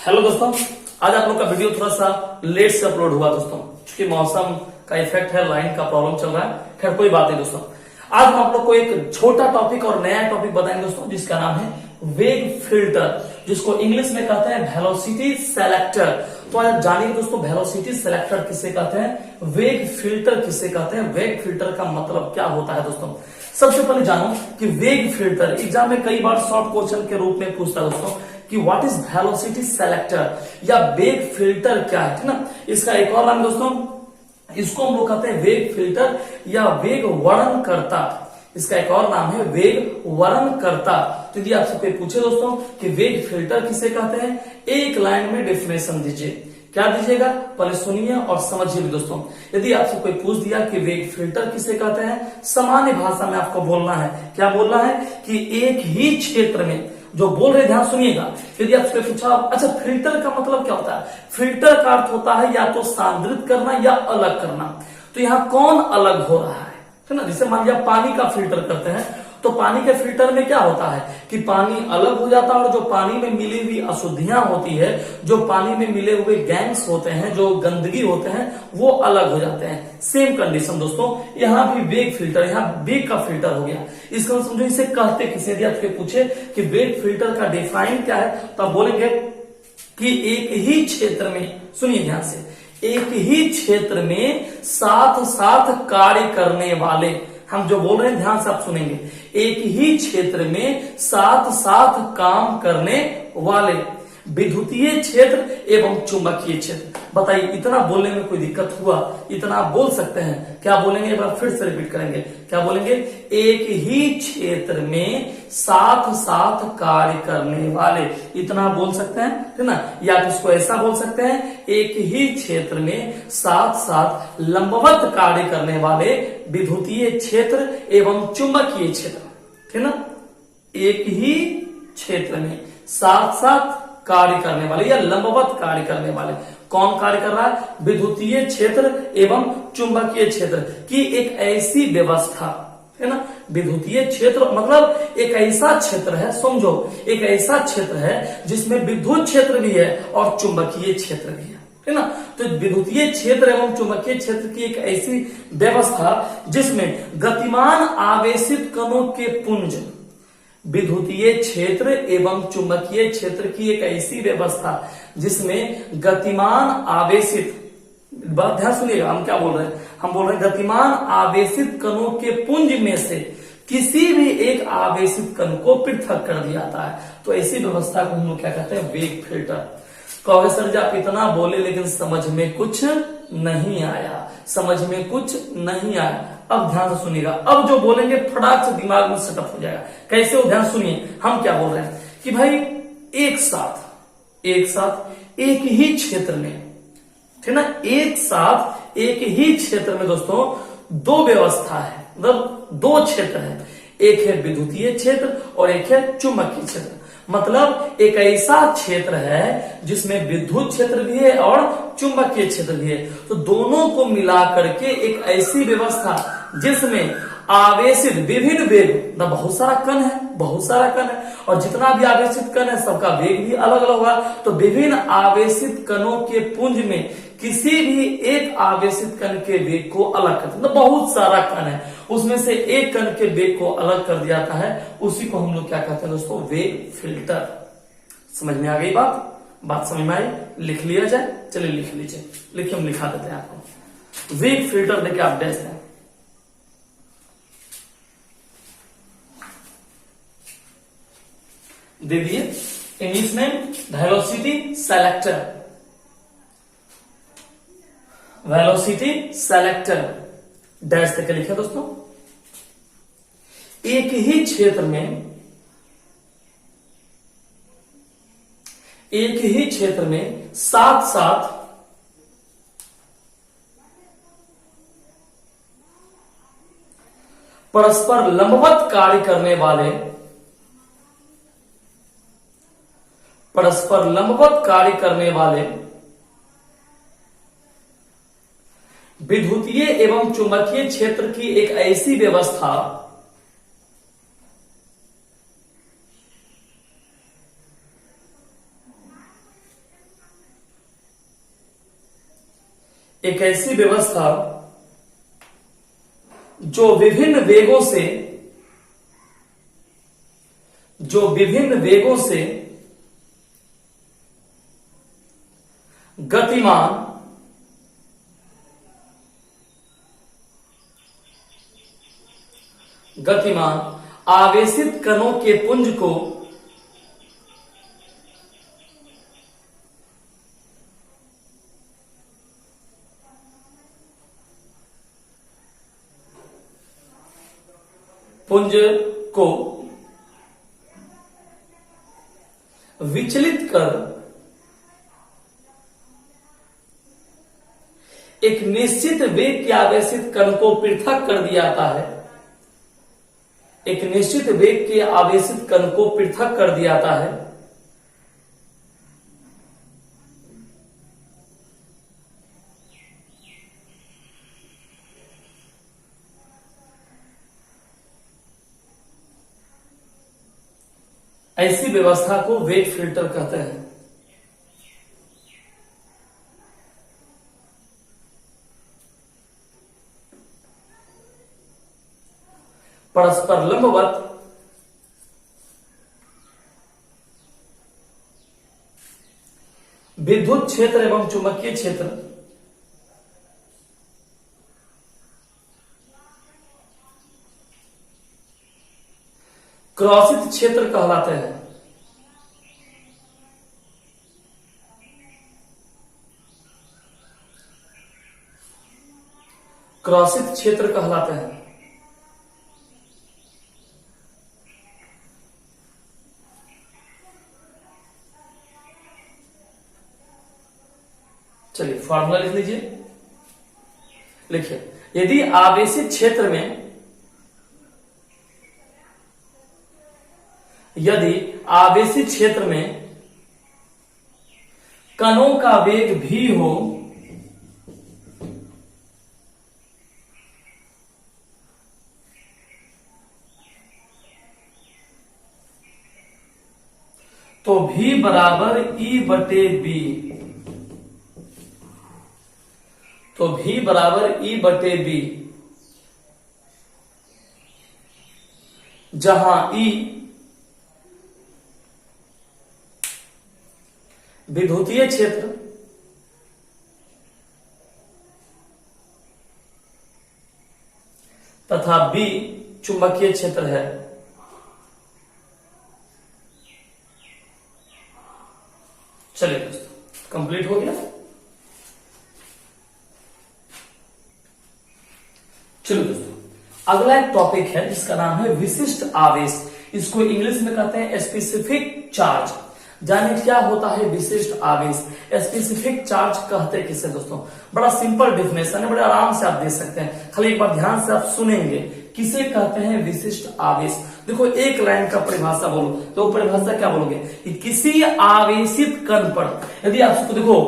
Hello दोस्तों, आज आप लोग का वीडियो थोड़ा सा लेट से अपलोड हुआ दोस्तों, क्योंकि मौसम का इफेक्ट है, लाइन का प्रॉब्लम चल रहा है। खैर कोई बात नहीं दोस्तों, आज हम आप लोग को एक छोटा टॉपिक और नया टॉपिक बताएंगे दोस्तों, जिसका नाम है वेग फिल्टर, जिसको इंग्लिश में कहते हैं वेलोसिटी सेलेक्टर। तो आज जानिए दोस्तों, वेलोसिटी सेलेक्टर किसे कहते हैं, वेग फिल्टर किसे कहते हैं, वेग फिल्टर का मतलब क्या होता है दोस्तों। सबसे पहले जानो कि वेग फिल्टर एग्जाम में कई बार शॉर्ट क्वेश्चन के रूप में पूछता है दोस्तों कि व्हाट इज वेलोसिटी सेलेक्टर या वेग फिल्टर क्या है ना। इसका एक और नाम दोस्तों, इसको हम लोग कहते हैं वेग फिल्टर या वेग वर्णनकर्ता। इसका एक और नाम है वेग वर्णनकर्ता। तो यदि आपसे कोई पूछे दोस्तों कि वेग फिल्टर किसे कहते हैं, एक लाइन में डेफिनेशन दीजिए। क्या दीजिएगा, पहले सुनिए और समझिए भी दोस्तों। यदि आपसे कोई पूछ दिया कि वेग फिल्टर किसे कहते हैं, सामान्य भाषा में आपको बोलना है, क्या बोलना है कि एक ही क्षेत्र में जो बोल रहे, ध्यान सुनिएगा। यदि आपसे पूछा अच्छा फिल्टर का मतलब क्या होता है, फिल्टर का अर्थ होता है या तो सांद्रित करना या अलग करना। तो यहाँ कौन अलग हो रहा है ना। जैसे मान लिया पानी का फिल्टर करते हैं, तो पानी के फिल्टर में क्या होता है कि पानी अलग हो जाता है और जो पानी में मिली हुई अशुद्धियां होती है, जो पानी में मिले हुए गैंग्स होते हैं, जो गंदगी होते हैं, वो अलग हो जाते हैं। सेम कंडीशन दोस्तों यहाँ भी वेग फिल्टर, यहाँ वेग का फिल्टर हो गया। इसका समझो इसे कहते किसे। यदि आपसे पूछे कि वेग फिल्टर का डिफाइन क्या है, तो आप बोलेंगे कि एक ही क्षेत्र में, सुनिए ध्यान से, एक ही क्षेत्र में साथ साथ कार्य करने वाले, हम जो बोल रहे हैं ध्यान से आप सुनेंगे, एक ही क्षेत्र में साथ साथ काम करने वाले विद्युतीय क्षेत्र एवं चुंबकीय क्षेत्र। बताइए इतना बोलने में कोई दिक्कत हुआ, इतना आप बोल सकते हैं। क्या बोलेंगे, एक बार फिर से रिपीट करेंगे, क्या बोलेंगे, एक ही क्षेत्र में साथ साथ कार्य करने वाले, इतना बोल सकते हैं, है ना। या तो इसको ऐसा बोल सकते हैं, एक ही क्षेत्र में साथ साथ लंबवत कार्य करने वाले विद्युतीय क्षेत्र एवं चुंबकीय क्षेत्र, है ना। एक ही क्षेत्र में साथ साथ कार्य करने वाले या लंबवत कार्य करने वाले, कौन कार्य कर रहा है, विद्युतीय क्षेत्र एवं चुंबकीय क्षेत्र की एक ऐसी व्यवस्था, है ना। विद्युतीय क्षेत्र मतलब एक ऐसा क्षेत्र है, समझो एक ऐसा क्षेत्र है जिसमें विद्युत क्षेत्र भी है और चुंबकीय क्षेत्र भी है ना। तो विद्युतीय क्षेत्र एवं चुंबकीय क्षेत्र की एक ऐसी व्यवस्था जिसमें गतिमान आवेशित कणों के पुंज, विद्युतीय क्षेत्र एवं चुंबकीय क्षेत्र की एक ऐसी व्यवस्था जिसमें गतिमान आवेशित, बात ध्यान सुनिएगा, हम क्या बोल रहे हैं, हम बोल रहे हैं गतिमान आवेशित कणों के पुंज में से किसी भी एक आवेशित कण को पृथक कर दिया जाता है। तो ऐसी व्यवस्था को हम लोग क्या कहते हैं, वेग फिल्टर। कहोगे सर जी आप इतना बोले लेकिन समझ में कुछ नहीं आया, समझ में कुछ नहीं आया। अब ध्यान से सुनिएगा, अब जो बोलेंगे फटाक से दिमाग में सेटअप हो जाएगा। कैसे हो, ध्यान सुनिए। हम क्या बोल रहे हैं कि भाई एक साथ एक ही क्षेत्र में, ठीक ना, एक साथ एक ही क्षेत्र में दोस्तों दो व्यवस्था है, मतलब दो क्षेत्र है, एक है विद्युतीय क्षेत्र और एक है चुंबकीय क्षेत्र। मतलब एक ऐसा क्षेत्र है जिसमें विद्युत क्षेत्र भी है और चुंबकीय क्षेत्र भी है। तो दोनों को मिला करके एक ऐसी व्यवस्था जिसमें आवेशित विभिन्न वेग, बहुत सारा कण है, बहुत सारा कण है, और जितना भी आवेशित कण है सबका वेग भी अलग अलग होगा। तो विभिन्न आवेशित कणों के पुंज में किसी भी एक आवेशित कण के वेग को अलग कर, मतलब बहुत सारा कण है, उसमें से एक कण के वेग को अलग कर दिया जाता है, उसी को हम लोग क्या कहते हैं दोस्तों, वेग फिल्टर। समझ में आ गई बात समझ में आई, लिख लिया जाए, चलिए लिख लीजिए, लिखिए हम लिखा देते हैं आपको। वेग फिल्टर देखिए आप डैश है, दे दिए इंग्लिश में velocity selector, velocity selector dash करके लिखे दोस्तों। एक ही क्षेत्र में साथ साथ परस्पर लंबवत कार्य करने वाले, परस्पर लंबवत कार्य करने वाले विद्युतीय एवं चुंबकीय क्षेत्र की एक ऐसी व्यवस्था एक ऐसी व्यवस्था जो विभिन्न वेगों से गतिमान आवेशित कणों के पुंज को विचलित कर एक निश्चित वेग के आवेशित कण को पृथक कर दिया जाता है। एक निश्चित वेग के आवेशित कण को पृथक कर दिया जाता है। ऐसी व्यवस्था को वेग फिल्टर कहते हैं। परस्पर लंबवत विद्युत क्षेत्र एवं चुंबकीय क्षेत्र क्रॉसित क्षेत्र कहलाते हैं। क्रॉसित क्षेत्र कहलाते हैं। चलिए फॉर्मूला लिख लीजिए। लिखिए, यदि आवेशित क्षेत्र में कणों का वेग v हो तो v बराबर E बटे B, तो v बराबर E बटे B, जहां E विद्युतीय क्षेत्र तथा B चुंबकीय क्षेत्र है। चलिए दोस्तों, कंप्लीट हो गया। चलो दोस्तों, अगला एक टॉपिक है जिसका नाम है विशिष्ट आवेश। इसको इंग्लिश में कहते हैं स्पेसिफिक चार्ज। जाने क्या होता है विशिष्ट आवेश, स्पेसिफिक चार्ज कहते किसे दोस्तों? बड़ा सिंपल डेफिनेशन है, बड़े आराम से आप दे सकते हैं। खाली एक बार ध्यान से आप सुनेंगे, किसे कहते हैं विशिष्ट आवेश। देखो, एक लाइन का परिभाषा बोलो तो परिभाषा क्या बोलोगे कि किसी आवेशित कण पर, यदि आपको देखो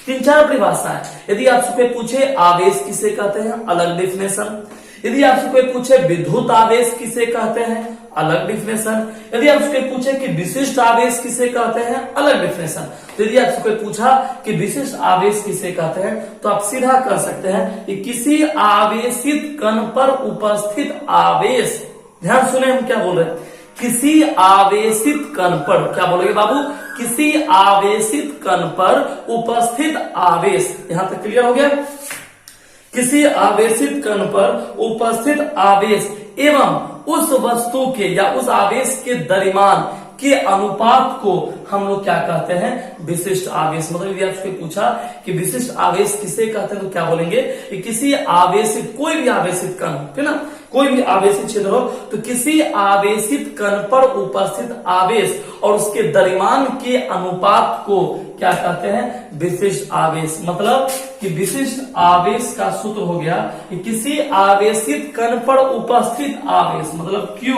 3-4 परिभाषा है। यदि आपसे कोई पूछे आवेश किसे कहते हैं, अलग डेफिनेशन। यदि आपसे कोई पूछे विद्युत आवेश किसे कहते हैं, अलग डिफिनेशन। यदि आपसे कोई पूछे कि विशिष्ट आवेश किसे कहते हैं, अलग डिफिनेशन। तो यदि आपसे कोई पूछा कि विशिष्ट आवेश किसे कहते हैं, तो आप सीधा कह सकते हैं कि किसी आवेशित कण पर उपस्थित आवेश। ध्यान सुने हम क्या बोल रहे हैं, किसी आवेशित कण पर, क्या बोलोगे बाबू, किसी आवेशित कण पर उपस्थित आवेश। यहां तक क्लियर हो गया? किसी आवेशित कण पर उपस्थित आवेश एवं उस वस्तु के या उस आवेश के द्रव्यमान के अनुपात को हम लोग क्या कहते हैं, विशिष्ट आवेश। मतलब यदि आपसे पूछा कि विशिष्ट आवेश किसे कहते हैं, तो क्या बोलेंगे कि किसी आवेशित, कोई भी आवेशित कण है ना, कोई भी आवेशित क्षेत्र हो, तो किसी आवेशित कण पर उपस्थित आवेश और उसके द्रव्यमान के अनुपात को क्या कहते हैं, विशिष्ट आवेश। मतलब कि विशिष्ट आवेश का सूत्र हो गया कि किसी आवेशित कण पर उपस्थित आवेश मतलब Q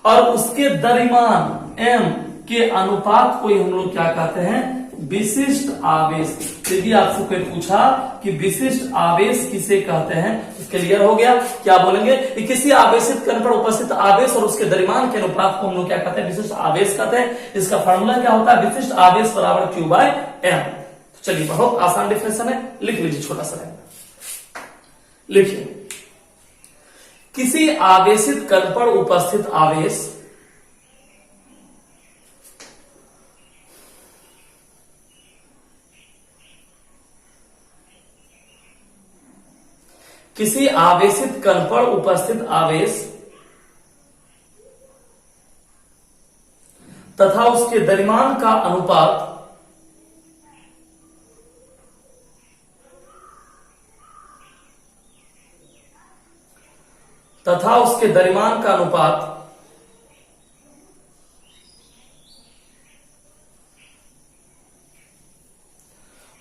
और उसके द्रव्यमान M के अनुपात को ही हम लोग क्या कहते हैं, विशिष्ट आवेश। यदि आपसे कोई पूछा कि विशिष्ट आवेश किसे कहते हैं, तो क्लियर हो गया। क्या बोलेंगे कि किसी आवेशित कण पर उपस्थित आवेश और उसके द्रव्यमान के अनुपात को हम लोग क्या कहते हैं, विशिष्ट आवेश कहते हैं। इसका फॉर्मूला क्या होता है, विशिष्ट आवेश बराबर Q/M। चलिए बहुत आसान डिफिनेशन है, लिख लीजिए छोटा सा लाइन। लिखिए, किसी आवेशित कण पर उपस्थित आवेश किसी आवेशित कण पर उपस्थित आवेश तथा उसके द्रव्यमान का अनुपात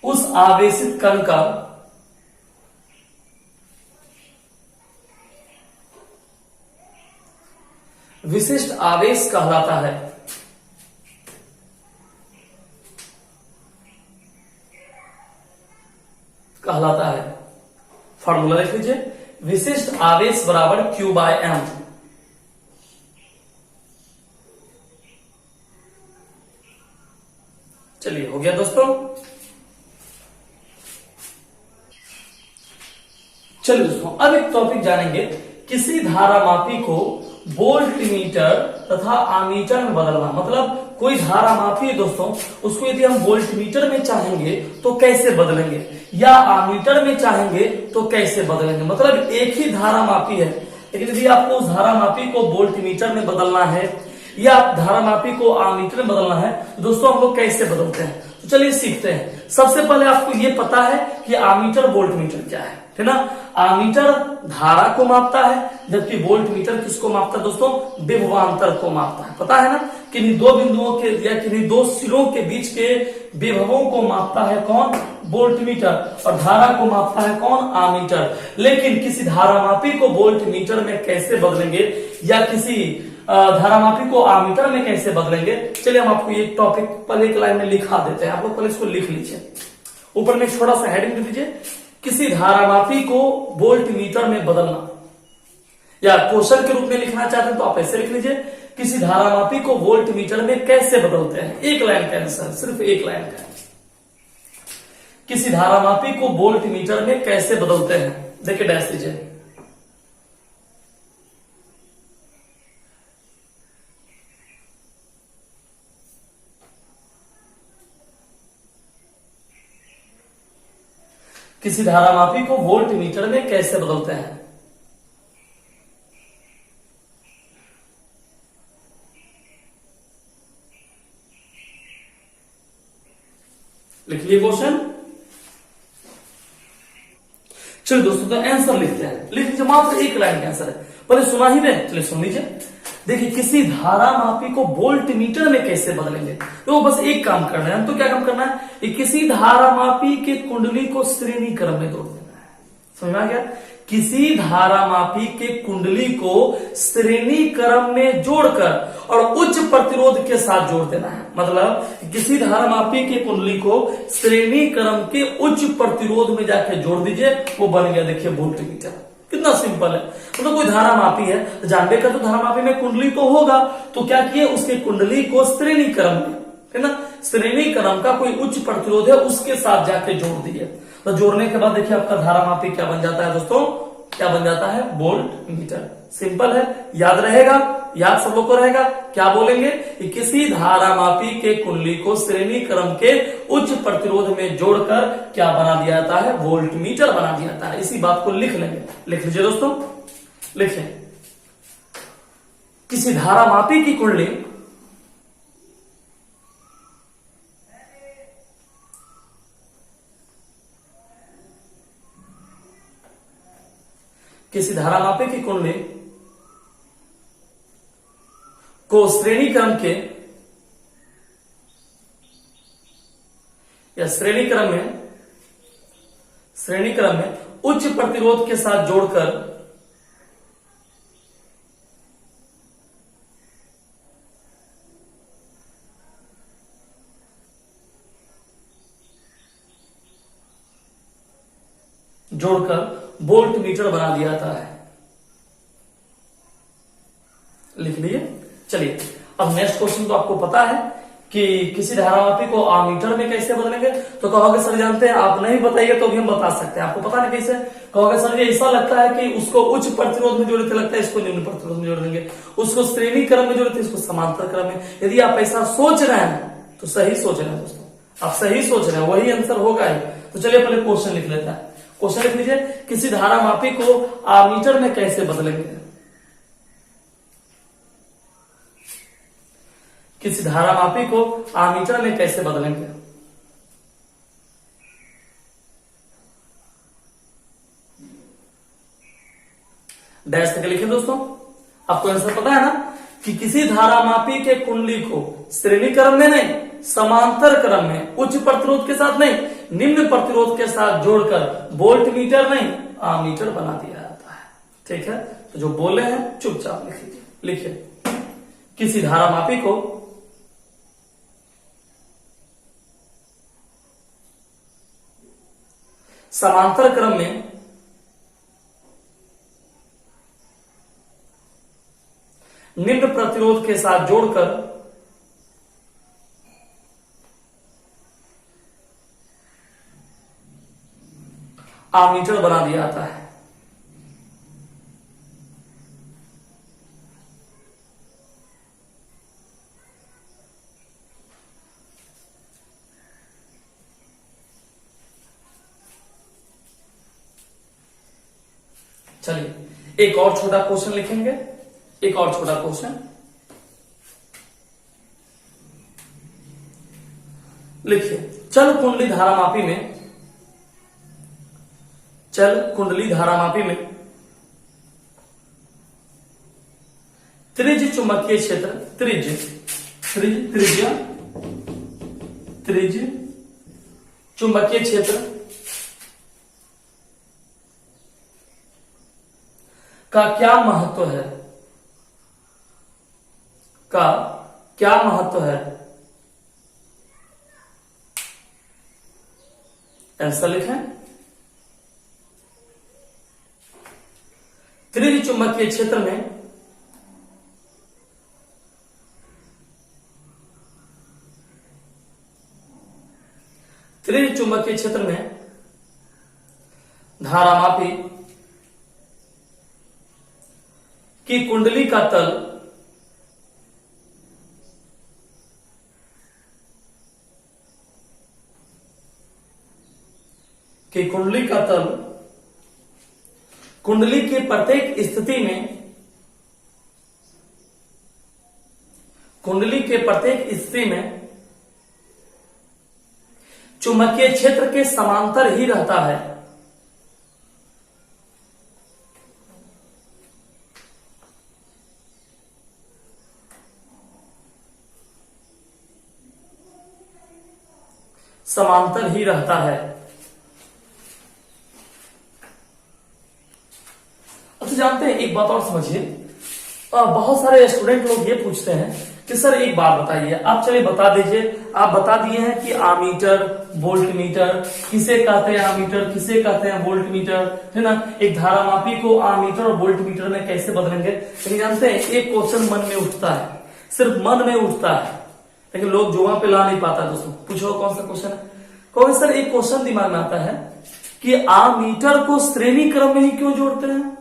उस आवेशित कण का विशिष्ट आवेश कहलाता है। फॉर्मूला लिख लीजिए, विशिष्ट आवेश बराबर Q/m। चलिए हो गया दोस्तों। चलिए दोस्तों अब एक टॉपिक जानेंगे, किसी धारामापी को वोल्टमीटर तथा आमीटर में बदलना। मतलब कोई धारामापी है दोस्तों, उसको यदि हम वोल्टमीटर में चाहेंगे तो कैसे बदलेंगे, या आमीटर में चाहेंगे तो कैसे बदलेंगे। मतलब एक ही धारामापी है, लेकिन यदि आपको उस धारामापी को वोल्टमीटर में बदलना है या धारामापी को आमीटर में बदलना है, तो दोस्तों हम लोग कैसे बदलते हैं। तो चलिए सीखते हैं। सबसे पहले आपको ये पता है कि आमीटर वोल्टमीटर क्या है ना। आमीटर धारा को मापता है, जबकि वोल्टमीटर किसको मापता है दोस्तों, विभवांतर को मापता है। पता है ना, किन्हीं दो बिंदुओं के या किन्हीं दो सिरों के बीच के विभवों को मापता है कौन, वोल्टमीटर, और धारा को मापता है कौन, आमीटर। लेकिन किसी धारामापी को वोल्टमीटर में कैसे बदलेंगे या किसी धारामापी को आमीटर में कैसे बदलेंगे, चलिए हम आपको ये टॉपिक पहले एक लाइन में लिखा देते हैं। आप लोग पहले इसको लिख लीजिए, ऊपर में एक छोटा सा हेडिंग दे दीजिए, किसी धारामापी को वोल्टमीटर में बदलना। या क्वेश्चन के रूप में लिखना चाहते हैं तो आप ऐसे लिख लीजिए, किसी धारामापी को वोल्टमीटर में कैसे बदलते हैं। एक लाइन का आंसर, सिर्फ एक लाइन का। किसी धारामापी को वोल्टमीटर में कैसे बदलते हैं, देखिए डैश दीजिए। किसी धारामापी को वोल्टमीटर में कैसे बदलते हैं। लिख लिए क्वेश्चन। चलिए दोस्तों तो आंसर लिखते हैं, लिख लीजिए, मात्र एक लाइन का आंसर है, पहले सुना ही दें। चलिए सुन लीजिए, देखिए किसी धारामापी को वोल्टमीटर में कैसे बदलेंगे, तो बस एक काम करना है। हम तो क्या काम करना है, कि किसी धारामापी के कुंडली को श्रेणी क्रम में जोड़ देना है। समझ में आ गया, किसी धारामापी के कुंडली को श्रेणी क्रम में जोड़कर और उच्च प्रतिरोध के साथ जोड़ देना है। मतलब किसी धारामापी के कुंडली को श्रेणी क्रम के उच्च प्रतिरोध में जाके जोड़ दीजिए, वो बन गया देखिए वोल्टमीटर। कितना सिंपल है। मतलब कोई धारामापी है तो जानबे का, तो धारामापी में कुंडली तो होगा, तो क्या किए, उसके कुंडली को श्रेणी क्रम में, है ना, श्रेणी क्रम का कोई उच्च प्रतिरोध है उसके साथ जाके जोड़ दिए। तो जोड़ने के बाद देखिए आपका धारामापी क्या बन जाता है दोस्तों, क्या बन जाता है, वोल्टमीटर। सिंपल है, याद रहेगा, याद सब लोग को रहेगा। क्या बोलेंगे, कि किसी धारामापी के कुंडली को श्रेणी क्रम के उच्च प्रतिरोध में जोड़कर क्या बना दिया जाता है, वोल्टमीटर बना दिया जाता है। इसी बात को लिख लेंगे, लिख लीजिए दोस्तों, लिखें, किसी धारामापी की कुंडली किसी धारामापी की कुंडली को श्रेणी क्रम के या श्रेणी क्रम में उच्च प्रतिरोध के साथ जोड़कर वोल्टमीटर बना दिया जाता है। लिख लिए। चलिए अब नेक्स्ट क्वेश्चन तो आपको पता है कि किसी धारामापी को आमीटर में कैसे बदलेंगे, तो कहोगे सर जानते हैं, आप नहीं बताइए तो भी हम बता सकते हैं। आपको पता नहीं कैसे, कहोगे सर ये ऐसा लगता है कि उसको उच्च प्रतिरोध में जोड़ते, लगता है इसको निम्न प्रतिरोध में जोड़ देंगे, उसको श्रेणी क्रम में जोड़ते, इसको समांतर क्रम में। यदि आप ऐसा सोच रहे हैं तो सही सोच रहे हैं दोस्तों, आप सही सोच रहे हैं, वही आंसर होगा ही। तो चलिए पहले क्वेश्चन लिख लेते हैं। क्वेश्चन लिख लीजिए, किसी धारामापी को आमीटर में कैसे बदलेंगे। किसी धारामापी को आमीटर में कैसे बदलेंगे। डैश करके लिखें दोस्तों। आपको आंसर पता है ना कि किसी धारामापी के कुंडली को श्रेणी क्रम में नहीं, समांतर क्रम में, उच्च प्रतिरोध के साथ नहीं, निम्न प्रतिरोध के साथ जोड़कर वोल्ट मीटर नहीं आमीटर बना दिया जाता है। ठीक है, तो जो बोले हैं चुपचाप लिख लीजिए। लिखिए, किसी धारामापी को समांतर क्रम में निम्न प्रतिरोध के साथ जोड़कर आमीटर बना दिया जाता है। चलिए एक और छोटा क्वेश्चन लिखेंगे, एक और छोटा क्वेश्चन लिखिए। चल कुंडली धारामापी में, चल कुंडली धारामापी में त्रिज्य चुंबकीय क्षेत्र, त्रिज्य चुंबकीय क्षेत्र का क्या महत्व है, का क्या महत्व है। आंसर लिखें, त्रिज्य चुंबकीय क्षेत्र में त्रिज्य चुंबकीय क्षेत्र में धारामापी की कुंडली का तल कुंडली के प्रत्येक स्थिति में, कुंडली के प्रत्येक स्थिति में चुंबकीय क्षेत्र के समांतर ही रहता है। समांतर ही रहता है। अच्छा जानते हैं, एक बात और समझिए, बहुत सारे स्टूडेंट लोग ये पूछते हैं कि सर एक बात बताइए, आप चलिए बता दीजिए, आप बता दिए हैं कि आमीटर, वोल्ट मीटर, किसे कहते हैं आमीटर, किसे कहते हैं वोल्ट मीटर, है ना। एक धारामापी को आमीटर और वोल्ट मीटर में कैसे बदलेंगे। लेकिन जानते हैं एक क्वेश्चन मन में उठता है, सिर्फ मन में उठता है, लेकिन लोग जुआ पे ला नहीं पाता। दोस्तों पूछो कौन सा क्वेश्चन है। कहोगे सर एक क्वेश्चन दिमाग में आता है कि आमीटर को श्रेणी क्रम में ही क्यों जोड़ते हैं,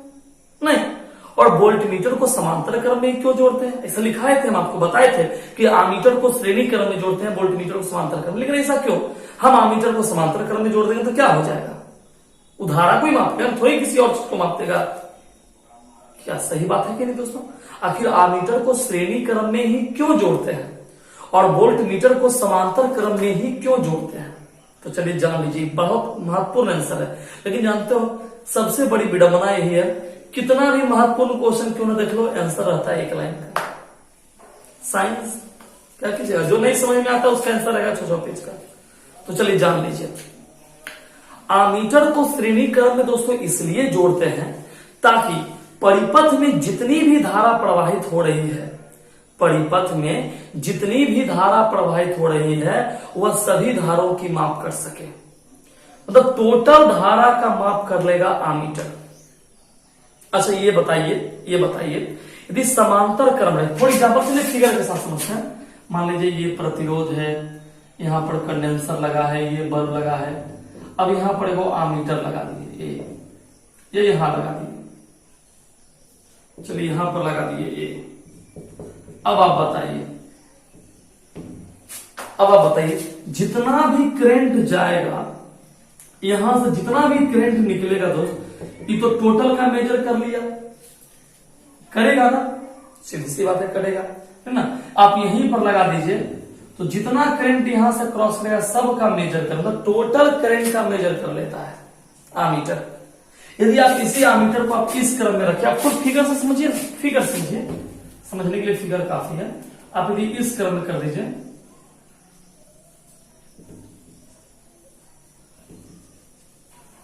नहीं, और वोल्ट मीटर को समांतर क्रम में क्यों जोड़ते हैं। ऐसा लिखाए थे, हम आपको बताए थे कि आमीटर को श्रेणी क्रम में जोड़ते हैं, वोल्ट मीटर को समांतर क्रम। लेकिन ऐसा क्यों, हम आमीटर को समांतर क्रम में जोड़ देंगे तो क्या हो जाएगा, उधारा कोई मापेगा, थोड़ी किसी और चीज को माप देगा। क्या सही बात है कि नहीं दोस्तों। आखिर आमीटर को श्रेणी क्रम में ही क्यों जोड़ते हैं और वोल्ट मीटर को समांतर क्रम में ही क्यों जोड़ते हैं। तो चलिए जान लीजिए, बहुत महत्वपूर्ण आंसर है। लेकिन जानते हो सबसे बड़ी विडंबना यही है, कितना भी महत्वपूर्ण क्वेश्चन क्यों ना देख लो, आंसर रहता है एक लाइन का। साइंस क्या कीजिएगा, जो नहीं समझ में आता उसका आंसर रहेगा 600 पेज का। तो चलिए जान लीजिए, आमीटर को श्रेणी क्रम में दोस्तों इसलिए जोड़ते हैं ताकि परिपथ में जितनी भी धारा प्रवाहित हो रही है, परिपथ में जितनी भी धारा प्रवाहित हो रही है वह सभी धाराओं की माप कर सके, मतलब टोटल धारा का माप कर लेगा आमीटर। अच्छा ये बताइए यदि समांतर क्रम है, थोड़ी एग्जांपल से फिगर के साथ समझते हैं। मान लीजिए ये प्रतिरोध है, यहाँ पर कंडेंसर लगा है, ये बल्ब लगा है। अब यहाँ पर एगो आमीटर लगा दिए ये यहां लगा दिए, चलिए यहां पर लगा दिए ये। अब आप बताइए जितना भी करंट जाएगा, यहां से जितना भी करंट निकलेगा दोस्त, ये तो टोटल का मेजर कर लिया, करेगा ना, सीधी सी बात है, करेगा, है ना। आप यहीं पर लगा दीजिए, तो जितना करंट यहां से क्रॉस करेगा सब का मेजर कर, मतलब टोटल करंट का मेजर कर लेता है आमीटर। यदि आप इसी आमीटर को आप इस क्रम में रखें, आप खुद फिगर से समझिए, फिगर समझिए, समझने के लिए फिगर काफी है। आप यदि इस क्रम में कर दीजिए,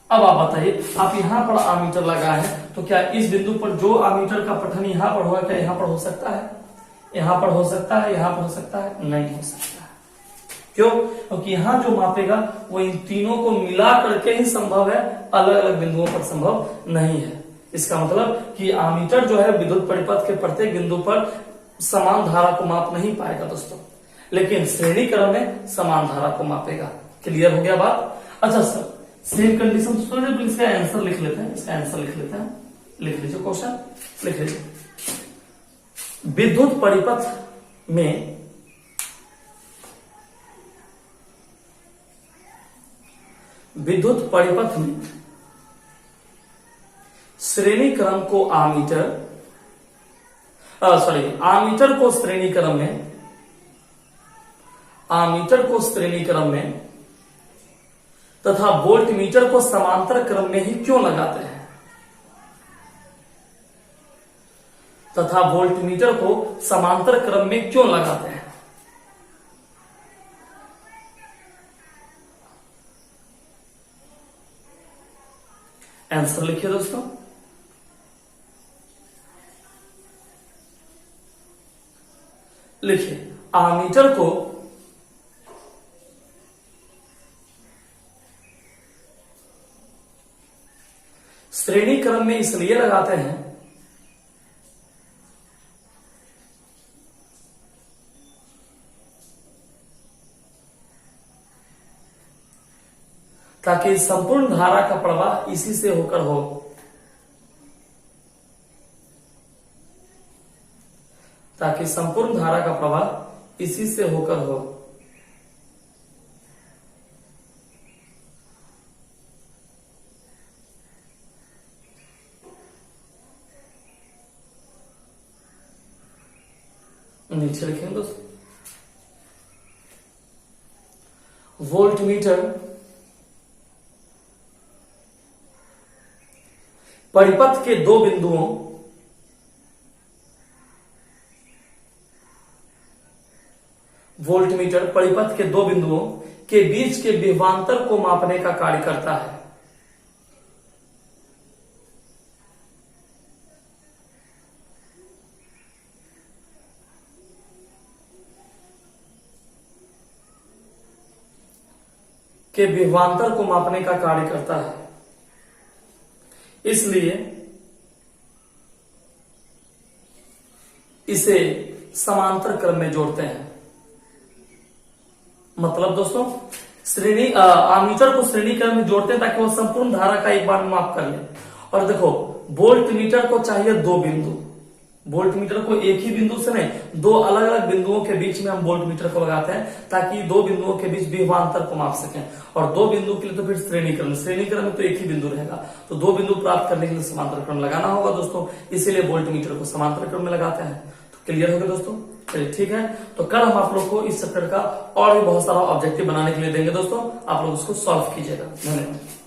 अब आप बताइए, आप यहां पर आमीटर लगा है, तो क्या इस बिंदु पर जो आमीटर का पठन यहां पर होगा, क्या यहां पर हो सकता है? यहां पर हो सकता है, यहां पर हो सकता है? नहीं हो सकता है। क्यों? क्योंकि यहां जो मापेगा वो इन तीनों को मिला करके ही संभव है, अलग अलग बिंदुओं पर संभव नहीं है। इसका मतलब कि आमीटर जो है विद्युत परिपथ के प्रत्येक बिंदु पर समान धारा को माप नहीं पाएगा दोस्तों, लेकिन श्रेणी क्रम में समान धारा को मापेगा। क्लियर हो गया बात? अच्छा सर, सेम कंडीशन, इसका आंसर लिख लेते हैं, इसका आंसर लिख लेते हैं, लिख लीजिए, क्वेश्चन लिख लीजिए। विद्युत परिपथ में श्रेणी क्रम को आमीटर को श्रेणी क्रम में तथा वोल्टमीटर को समांतर क्रम में ही क्यों लगाते हैं? तथा वोल्टमीटर को समांतर क्रम में क्यों लगाते हैं? आंसर लिखिए दोस्तों। लिखिए, आमीटर को श्रेणी क्रम में इसलिए लगाते हैं ताकि संपूर्ण धारा का प्रवाह इसी से होकर हो। ताकि संपूर्ण धारा का प्रवाह इसी से होकर हो। नीचे लिखेंगे दोस्तों, वोल्टमीटर परिपथ के दो बिंदुओं के बीच के विभवांतर को मापने का कार्य करता है। इसलिए इसे समांतर क्रम में जोड़ते हैं। मतलब दोस्तों, आमीटर को श्रेणी क्रम में जोड़ते हैं ताकि वो संपूर्ण धारा का एक बार माप कर ले। और देखो, वोल्टमीटर को चाहिए दो बिंदु, वोल्टमीटर को एक ही बिंदु से नहीं, दो अलग अलग बिंदुओं के बीच में हम वोल्टमीटर को लगाते हैं ताकि दो बिंदुओं के बीच विभवांतर को माप सकें। और दो बिंदु के लिए तो फिर श्रेणी क्रम में तो एक ही बिंदु रहेगा, तो दो बिंदु प्राप्त करने के लिए समांतर क्रम लगाना होगा दोस्तों, इसीलिए वोल्टमीटर को समांतर क्रम में लगाते हैं। तो क्लियर हो गया दोस्तों? चलिए ठीक है, तो कल हम आप लोग को इस चैप्टर का और भी बहुत सारा ऑब्जेक्टिव बनाने के लिए देंगे दोस्तों, आप लोग उसको सॉल्व कीजिएगा। धन्यवाद।